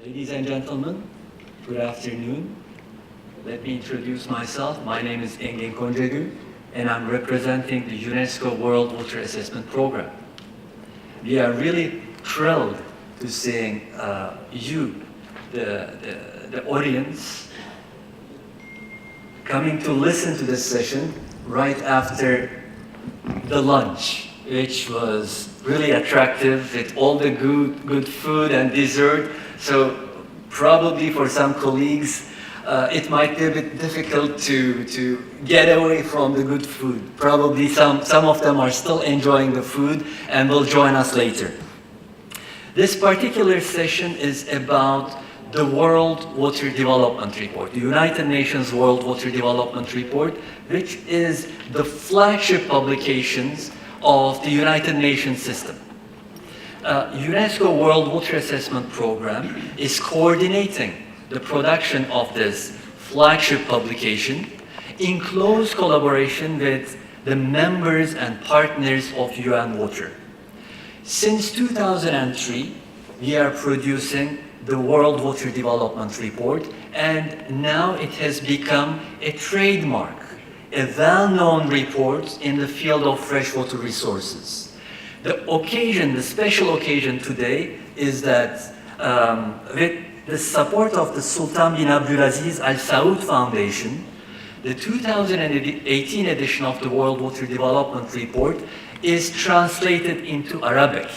Ladies and gentlemen, good afternoon. Let me introduce myself. My name is Engin Koncagül, and I'm representing the UNESCO World Water Assessment Program. We are really thrilled to seeing you, the audience, coming to listen to this session right after the lunch, which was really attractive with all the good food and dessert. So probably for some colleagues, it might be a bit difficult to get away from the good food. Probably some of them are still enjoying the food and will join us later. This particular session is about the World Water Development Report, the United Nations World Water Development Report, which is the flagship publications of the United Nations system. UNESCO World Water Assessment Program is coordinating the production of this flagship publication in close collaboration with the members and partners of UN Water. Since 2003, we are producing the World Water Development Report, and now it has become a trademark, a well-known report in the field of freshwater resources. The special occasion today is that with the support of the Sultan bin Abdulaziz Al Saud Foundation, the 2018 edition of the World Water Development Report is translated into Arabic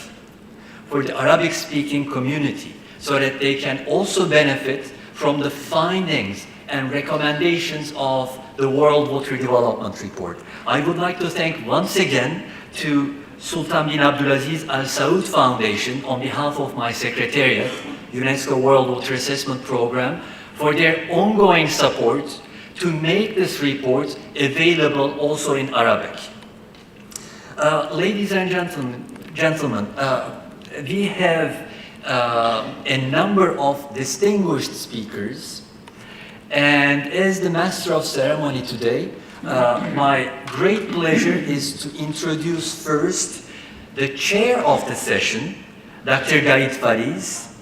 for the Arabic-speaking community, so that they can also benefit from the findings and recommendations of the World Water Development Report. I would like to thank once again to Sultan bin Abdulaziz Al Saud Foundation on behalf of my secretariat, UNESCO World Water Assessment Program, for their ongoing support to make this report available also in Arabic. Ladies and gentlemen, we have a number of distinguished speakers, and as the master of ceremony today, my great pleasure is to introduce first the chair of the session, Dr. Gaid Fariz,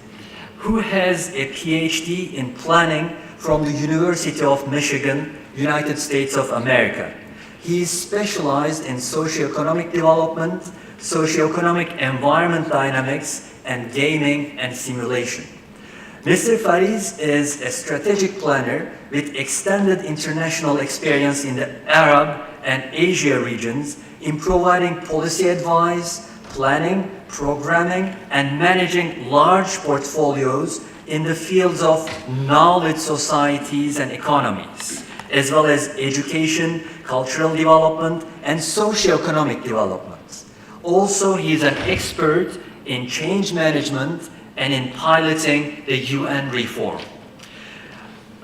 who has a PhD in planning from the University of Michigan, United States of America. He is specialized in socioeconomic development, socioeconomic environment dynamics, and gaming and simulation. Mr. Fariz is a strategic planner with extended international experience in the Arab and Asia regions in providing policy advice, planning, programming, and managing large portfolios in the fields of knowledge societies and economies, as well as education, cultural development, and socioeconomic development. Also, he is an expert in change management and in piloting the UN reform.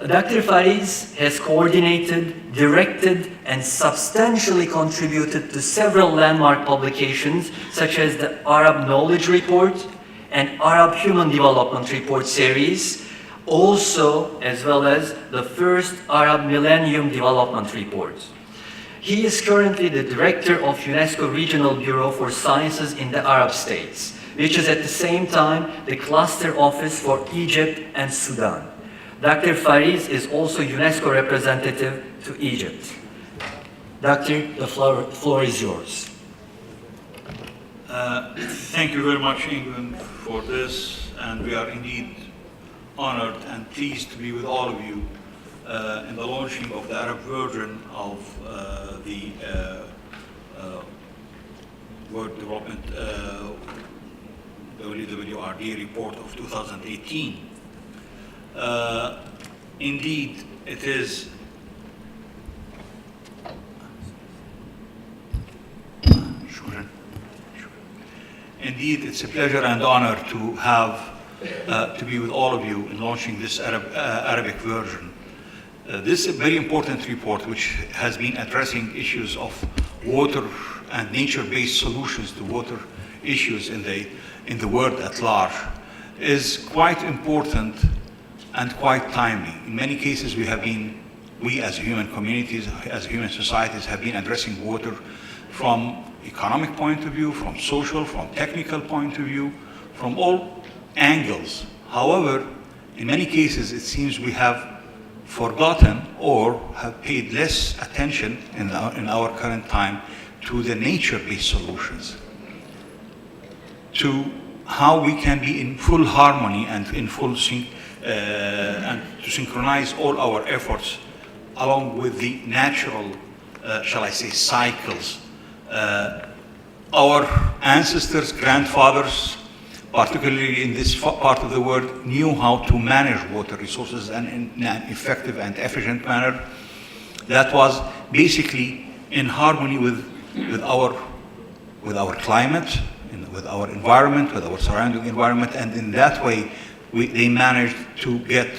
Dr. Fariz has coordinated, directed, and substantially contributed to several landmark publications, such as the Arab Knowledge Report and Arab Human Development Report series, also as well as the first Arab Millennium Development Report. He is currently the director of UNESCO Regional Bureau for Sciences in the Arab States, which is at the same time the cluster office for Egypt and Sudan. Dr. Fariz is also UNESCO representative to Egypt. Doctor, the floor is yours. Thank you very much, England, for this, and we are indeed honored and pleased to be with all of you in the launching of the Arab version of the World Development WWRD report of 2018. Indeed, it is Indeed, it's a pleasure and honor to have to be with all of you in launching this Arabic version. This is a very important report which has been addressing issues of water and nature-based solutions to water issues in the world at large, is quite important and quite timely. In many cases, we as human communities, as human societies, have been addressing water from economic point of view, from social, from technical point of view, from all angles. However, In many cases, it seems we have forgotten or have paid less attention in our current time to the nature-based solutions, to how we can be in full harmony and in full sync, and to synchronize all our efforts along with the natural, shall I say, cycles. Our ancestors, grandfathers, particularly in this part of the world, knew how to manage water resources in an effective and efficient manner that was basically in harmony with our climate, with our environment, with our surrounding environment, and in that way, they managed to get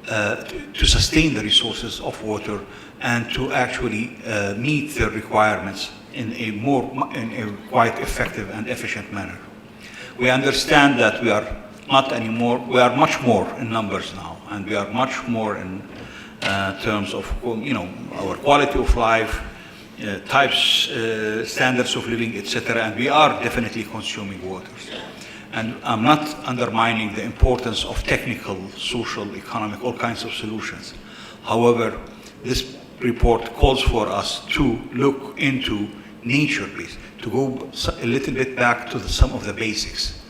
to sustain the resources of water and to actually meet their requirements in a quite effective and efficient manner. We understand that we are not anymore, we are much more in numbers now, and we are much more in terms of, our quality of life, types, standards of living, etc., and we are definitely consuming water. And I'm not undermining the importance of technical, social, economic, all kinds of solutions. However, this report calls for us to look into nature-based, to go a little bit back to some of the basics,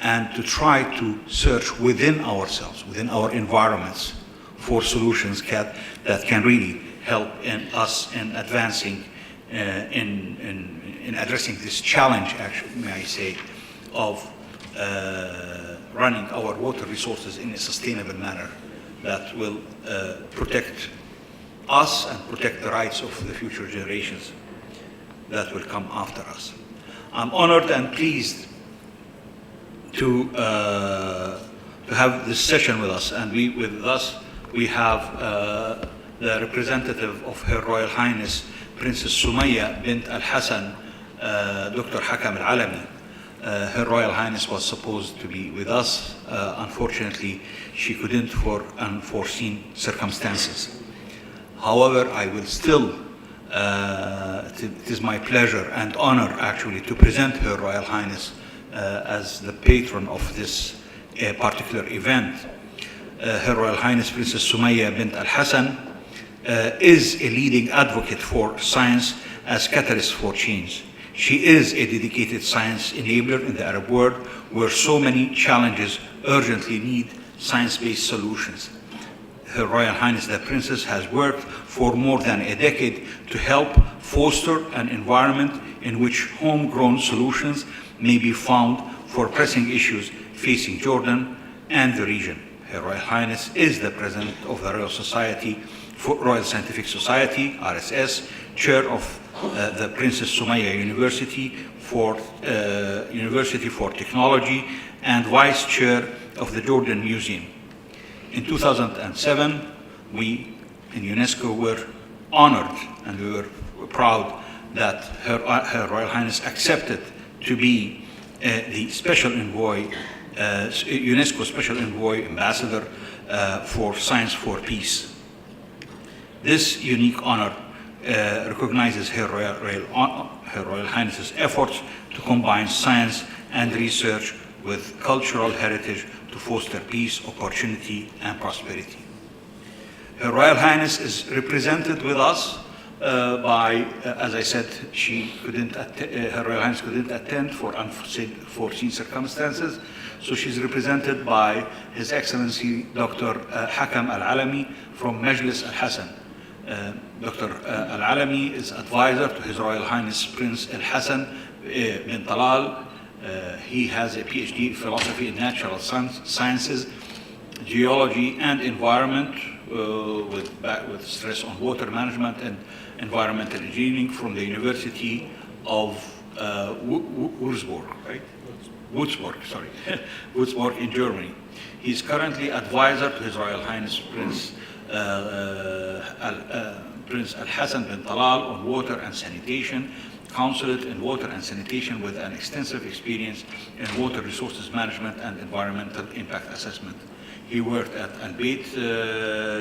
and to try to search within ourselves, within our environments, for solutions that can really help us in advancing, in addressing this challenge, actually, may I say, of running our water resources in a sustainable manner that will protect us and protect the rights of the future generations that will come after us. I'm honored and pleased to have this session with us, and with us we have the representative of Her Royal Highness Princess Sumaya bint Al Hassan, Dr. Hakam Al Alami. Her Royal Highness was supposed to be with us. Unfortunately, she couldn't for unforeseen circumstances. However, I will still, it is my pleasure and honor actually to present Her Royal Highness as the patron of this particular event. Her Royal Highness Princess Sumaya bint Al Hassan is a leading advocate for science as catalyst for change. She is a dedicated science enabler in the Arab world where so many challenges urgently need science-based solutions. Her Royal Highness the Princess has worked for more than a decade to help foster an environment in which homegrown solutions may be found for pressing issues facing Jordan and the region. Her Royal Highness is the President of the Royal Scientific Society, RSS, Chair of the Princess Sumaya University for Technology, and Vice Chair of the Jordan Museum. In 2007, we in UNESCO were honored and we were proud that Her Royal Highness accepted to be the Special Envoy, UNESCO Special Envoy Ambassador for Science for Peace. This unique honor recognizes Her Royal Highness's efforts to combine science and research with cultural heritage to foster peace, opportunity, and prosperity. Her Royal Highness is represented with us by, as I said, Her Royal Highness couldn't attend for unforeseen circumstances, so she's represented by His Excellency Dr. Hakam Al Alami from Majlis Al Hassan. Dr. Al Alami is advisor to His Royal Highness Prince Al Hassan bin Talal. He has a PhD in philosophy in natural sciences, geology, and environment, with stress on water management and environmental engineering from the University of Würzburg, right? Würzburg in Germany. He is currently advisor to His Royal Highness Prince Al Hassan bin Talal on water and sanitation, consulate in water and sanitation with an extensive experience in water resources management and environmental impact assessment. He worked at Al Bayt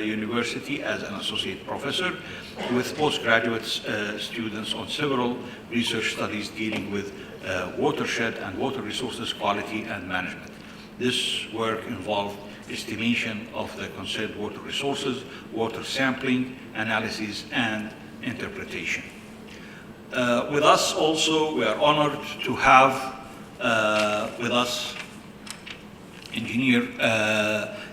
University as an associate professor with postgraduate students on several research studies dealing with watershed and water resources quality and management. This work involved estimation of the conserved water resources, water sampling, analysis, and interpretation. With us also, we are honored to have with us Engineer,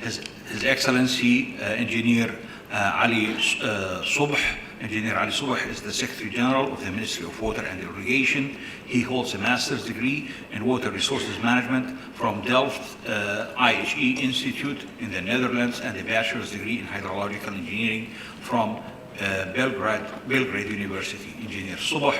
His Excellency Engineer Ali Subh. Engineer Ali Subh is the Secretary General of the Ministry of Water and Irrigation. He holds a master's degree in Water Resources Management from Delft IHE Institute in the Netherlands and a bachelor's degree in Hydrological Engineering from Belgrade University. Engineer Subh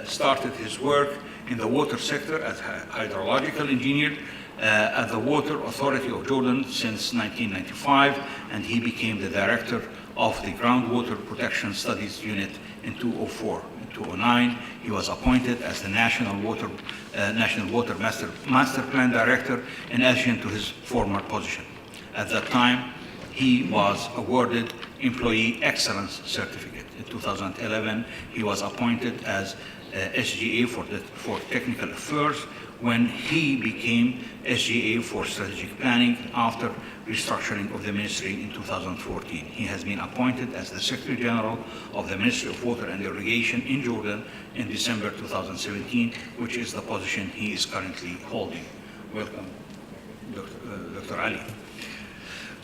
started his work in the water sector as hydrological engineer at the Water Authority of Jordan since 1995, and he became the director of the Groundwater Protection Studies Unit in 2004. In 2009, he was appointed as the National Water Master Plan Director in addition to his former position. At that time, he was awarded Employee Excellence Certificate. In 2011, he was appointed as SGA for Technical Affairs when he became SGA for Strategic Planning after restructuring of the ministry in 2014. He has been appointed as the Secretary General of the Ministry of Water and Irrigation in Jordan in December 2017, which is the position he is currently holding. Welcome, Dr. Ali.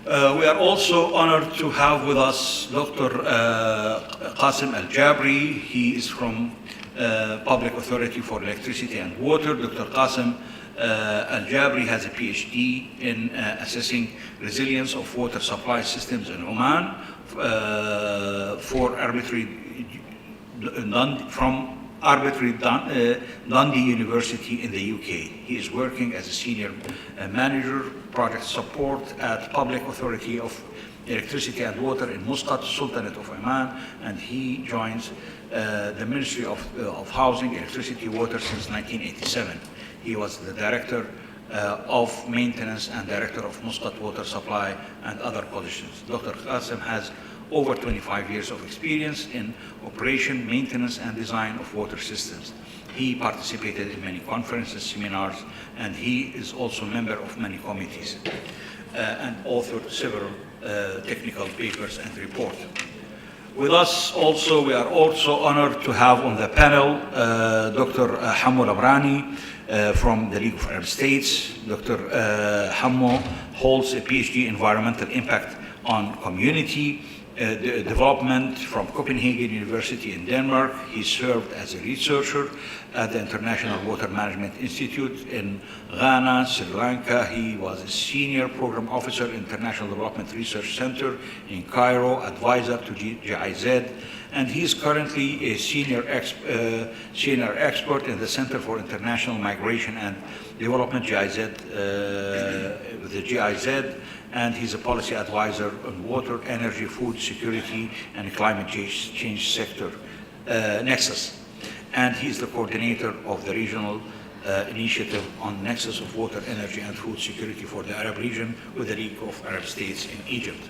We are also honored to have with us Dr. Qasim Al-Jabri. He is from Public Authority for Electricity and Water. Dr. Qasim Al-Jabri has a PhD in assessing resilience of water supply systems in Oman from Dundee University in the UK. He is working as a senior manager, project support at Public Authority of Electricity and Water in Muscat, Sultanate of Oman, and he joins the Ministry of Housing, Electricity, Water since 1987. He was the Director of Maintenance and Director of Muscat Water Supply and other positions. Dr. Qasim has over 25 years of experience in operation, maintenance, and design of water systems. He participated in many conferences, seminars, and he is also a member of many committees and authored several technical papers and reports. With us also, we are also honored to have on the panel Dr. Hammo Labrani from the League of Arab States. Dr. Hammo holds a PhD in Environmental Impact on Community Development from Copenhagen University in Denmark. He served as a researcher at the International Water Management Institute in Ghana, Sri Lanka. He was a senior program officer, International Development Research Center in Cairo, advisor to GIZ, and he is currently a senior expert in the Center for International Migration and Development, GIZ, the GIZ, and he's a policy advisor on water, energy, food security, and climate change sector Nexus. And he's the coordinator of the regional initiative on Nexus of Water, Energy, and Food Security for the Arab region with the League of Arab States in Egypt.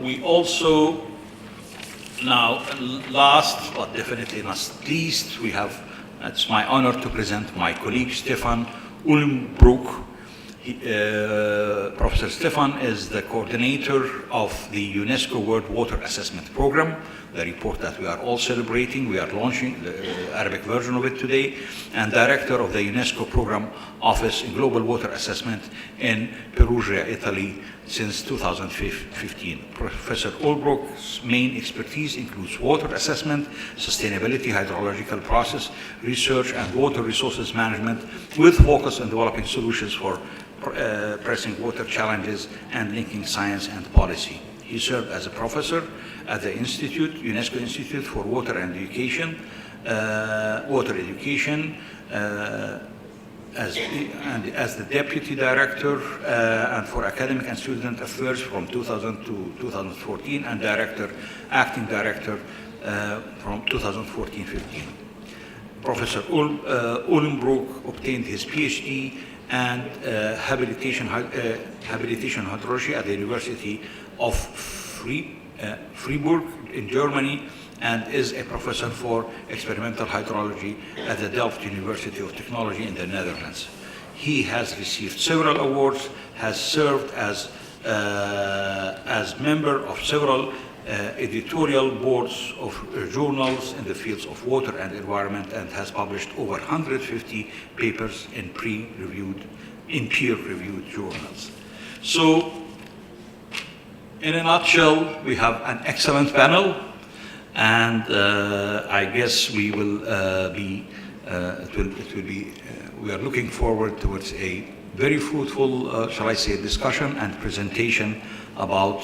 We also, now last but definitely not least, it's my honor to present my colleague Stefan Ulmbroek. Professor Stefan is the coordinator of the UNESCO World Water Assessment Program, the report that we are all celebrating. We are launching the Arabic version of it today, and director of the UNESCO Program Office in Global Water Assessment in Perugia, Italy, since 2015. Professor Ulmbroek's main expertise includes water assessment, sustainability, hydrological process, research, and water resources management, with focus on developing solutions for pressing water challenges and linking science and policy. He served as a professor at the Institute, UNESCO Institute for Water and Education, as the deputy director and for academic and student affairs from 2000 to 2014, and acting director from 2014-15. Professor Ulmbroek obtained his PhD and habilitation hydrology at the University of Freiburg in Germany, and is a professor for experimental hydrology at the Delft University of Technology in the Netherlands. He has received several awards, has served as member of several editorial boards of journals in the fields of water and environment, and has published over 150 papers in peer-reviewed journals. So, in a nutshell, we have an excellent panel, and I guess we will we are looking forward towards a very fruitful, shall I say, discussion and presentation about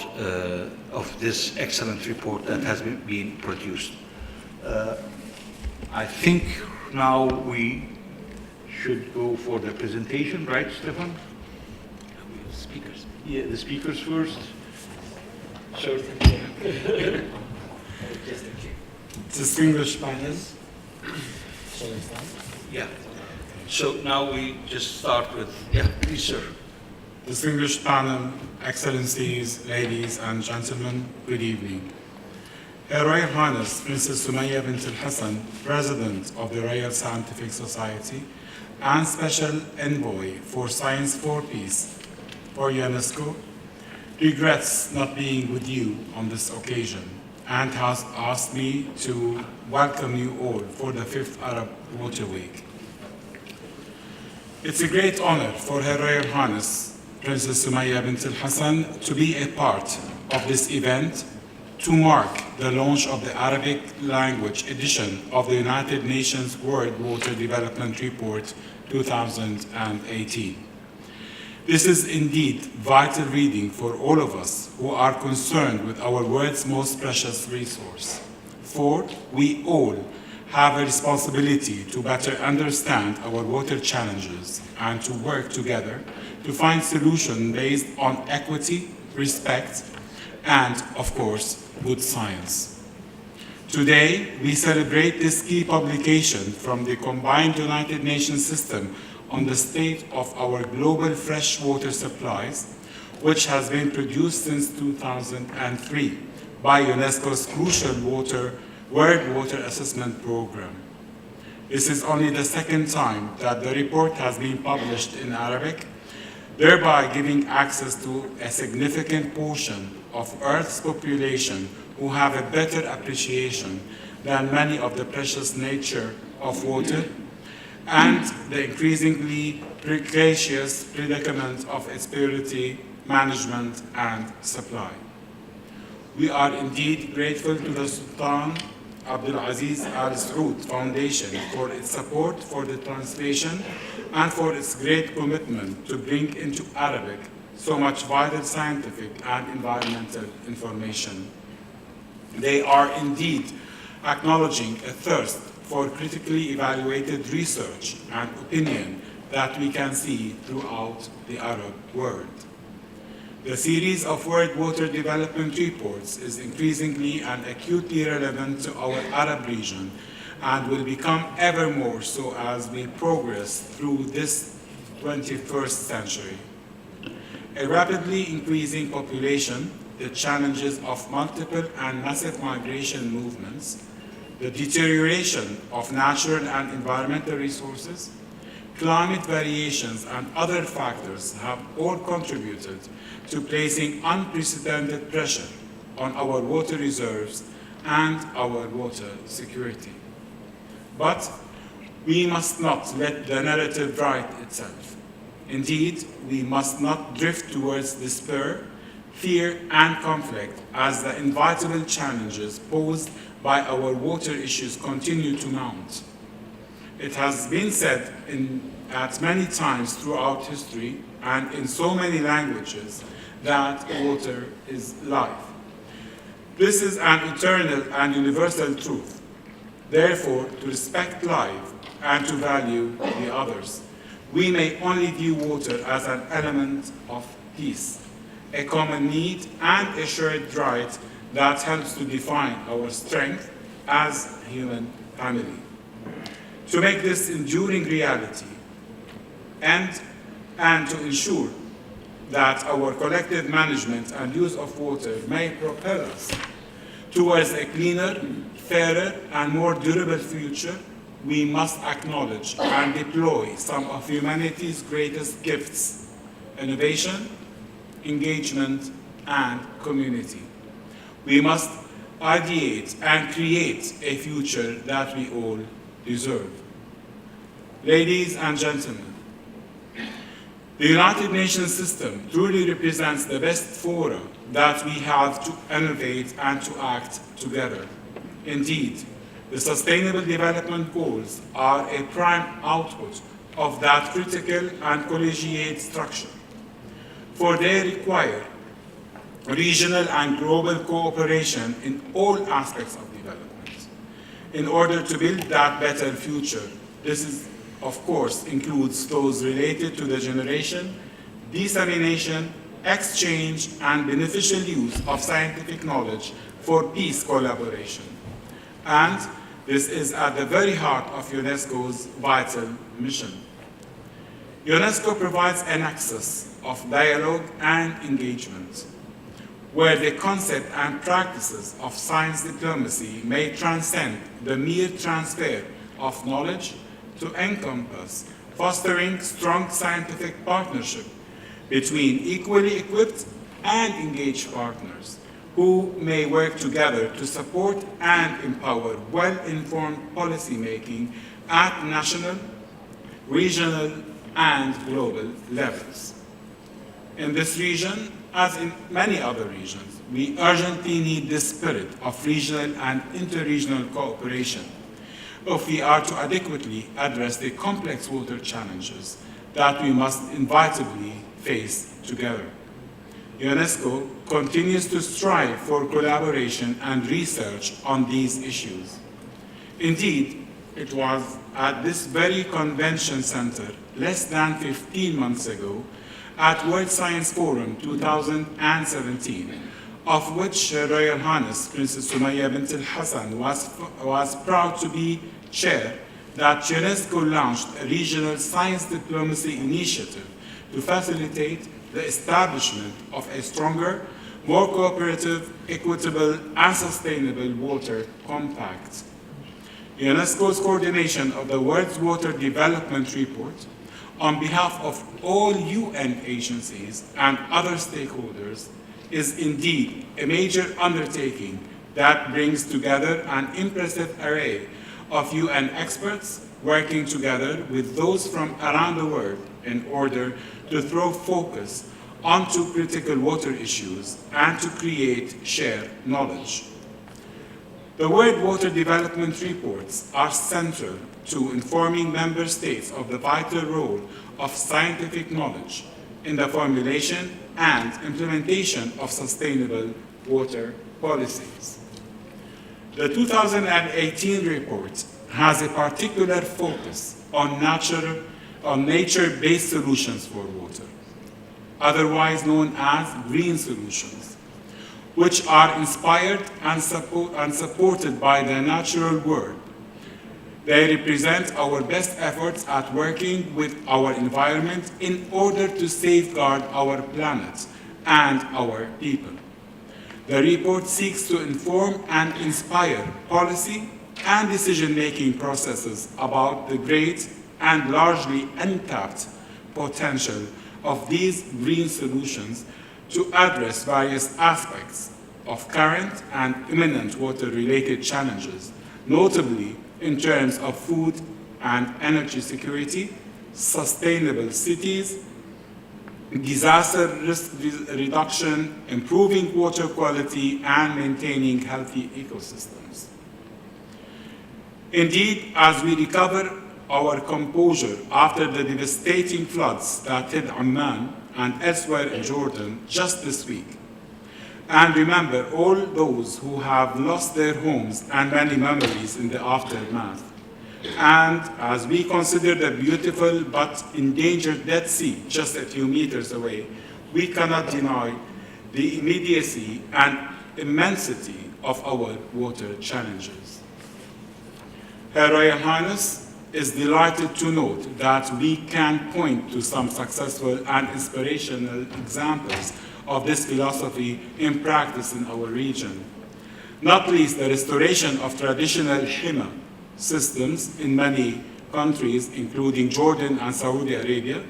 of this excellent report that has been produced. I think now we should go for the presentation, right, Stefan? Speakers. Yeah, the speakers first. Sir. Distinguished panelists. Yeah. So now we just start with, yeah, please, sir. Distinguished panel, Excellencies, ladies and gentlemen, good evening. Her Royal Highness Princess Sumaya bint Al Hassan, President of the Royal Scientific Society and Special Envoy for Science for Peace for UNESCO, regrets not being with you on this occasion and has asked me to welcome you all for the 5th Arab Water Week. It's a great honor for Her Royal Highness Princess Sumaya bint Al Hassan to be a part of this event to mark the launch of the Arabic language edition of the United Nations World Water Development Report 2018. This is indeed vital reading for all of us who are concerned with our world's most precious resource. For we all have a responsibility to better understand our water challenges and to work together to find solutions based on equity, respect, and, of course, good science. Today, we celebrate this key publication from the combined United Nations system on the state of our global fresh water supplies, which has been produced since 2003 by UNESCO's crucial World Water Assessment Program. This is only the second time that the report has been published in Arabic, thereby giving access to a significant portion of Earth's population who have a better appreciation than many of the precious nature of water and the increasingly precarious predicament of its purity, management, and supply. We are indeed grateful to the Sultan Abdulaziz Al Saud Foundation for its support for the translation and for its great commitment to bring into Arabic so much vital scientific and environmental information. They are indeed acknowledging a thirst for critically evaluated research and opinion that we can see throughout the Arab world. The series of World Water Development Reports is increasingly and acutely relevant to our Arab region and will become ever more so as we progress through this 21st century. A rapidly increasing population, the challenges of multiple and massive migration movements, the deterioration of natural and environmental resources, climate variations, and other factors have all contributed to placing unprecedented pressure on our water reserves and our water security. But we must not let the narrative write itself. Indeed, we must not drift towards despair, fear, and conflict as the inevitable challenges posed by our water issues continue to mount. It has been said at many times throughout history and in so many languages that water is life. This is an eternal and universal truth. Therefore, to respect life and to value the others, we may only view water as an element of peace, a common need and a shared right that helps to define our strength as a human family. To make this enduring reality and to ensure that our collective management and use of water may propel us towards a cleaner, fairer, and more durable future, we must acknowledge and deploy some of humanity's greatest gifts, innovation, engagement, and community. We must ideate and create a future that we all deserve. Ladies and gentlemen, the United Nations system truly represents the best forum that we have to innovate and to act together. Indeed, the Sustainable Development Goals are a prime output of that critical and collegiate structure, for they require regional and global cooperation in all aspects of development. In order to build that better future, of course, includes those related to the generation, dissemination, exchange, and beneficial use of scientific knowledge for peace collaboration. And this is at the very heart of UNESCO's vital mission. UNESCO provides a nexus of dialogue and engagement, where the concept and practices of science diplomacy may transcend the mere transfer of knowledge to encompass fostering strong scientific partnership between equally equipped and engaged partners who may work together to support and empower well-informed policymaking at national, regional, and global levels. In this region, as in many other regions, we urgently need the spirit of regional and interregional cooperation if we are to adequately address the complex water challenges that we must inevitably face together. UNESCO continues to strive for collaboration and research on these issues. Indeed, it was at this very convention center less than 15 months ago at World Science Forum 2017, of which Her Royal Highness Princess Sumaya bint al-Hassan was proud to be chair, that UNESCO launched a regional science diplomacy initiative to facilitate the establishment of a stronger, more cooperative, equitable, and sustainable water compact. UNESCO's coordination of the World Water Development Report on behalf of all UN agencies and other stakeholders is indeed a major undertaking that brings together an impressive array of UN experts working together with those from around the world in order to throw focus onto critical water issues and to create shared knowledge. The World Water Development Reports are central to informing member states of the vital role of scientific knowledge in the formulation and implementation of sustainable water policies. The 2018 report has a particular focus on nature-based solutions for water, otherwise known as green solutions, which are inspired and supported by the natural world. They represent our best efforts at working with our environment in order to safeguard our planet and our people. The report seeks to inform and inspire policy and decision-making processes about the great and largely untapped potential of these green solutions to address various aspects of current and imminent water-related challenges, notably in terms of food and energy security, sustainable cities, disaster risk reduction, improving water quality, and maintaining healthy ecosystems. Indeed, as we recover our composure after the devastating floods that hit Amman and elsewhere in Jordan just this week, and remember all those who have lost their homes and many memories in the aftermath, and as we consider the beautiful but endangered Dead Sea just a few meters away, we cannot deny the immediacy and immensity of our water challenges. Her Royal Highness is delighted to note that we can point to some successful and inspirational examples of this philosophy in practice in our region, not least the restoration of traditional hima systems in many countries, including Jordan and Saudi Arabia,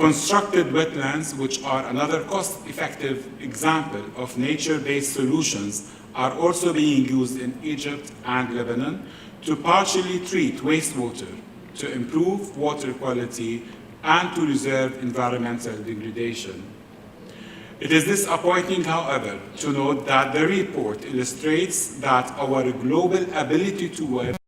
Constructed wetlands, which are another cost-effective example of nature-based solutions, are also being used in Egypt and Lebanon to partially treat wastewater, to improve water quality, and to reserve environmental degradation. It is disappointing, however, to note that the report illustrates that our global ability to work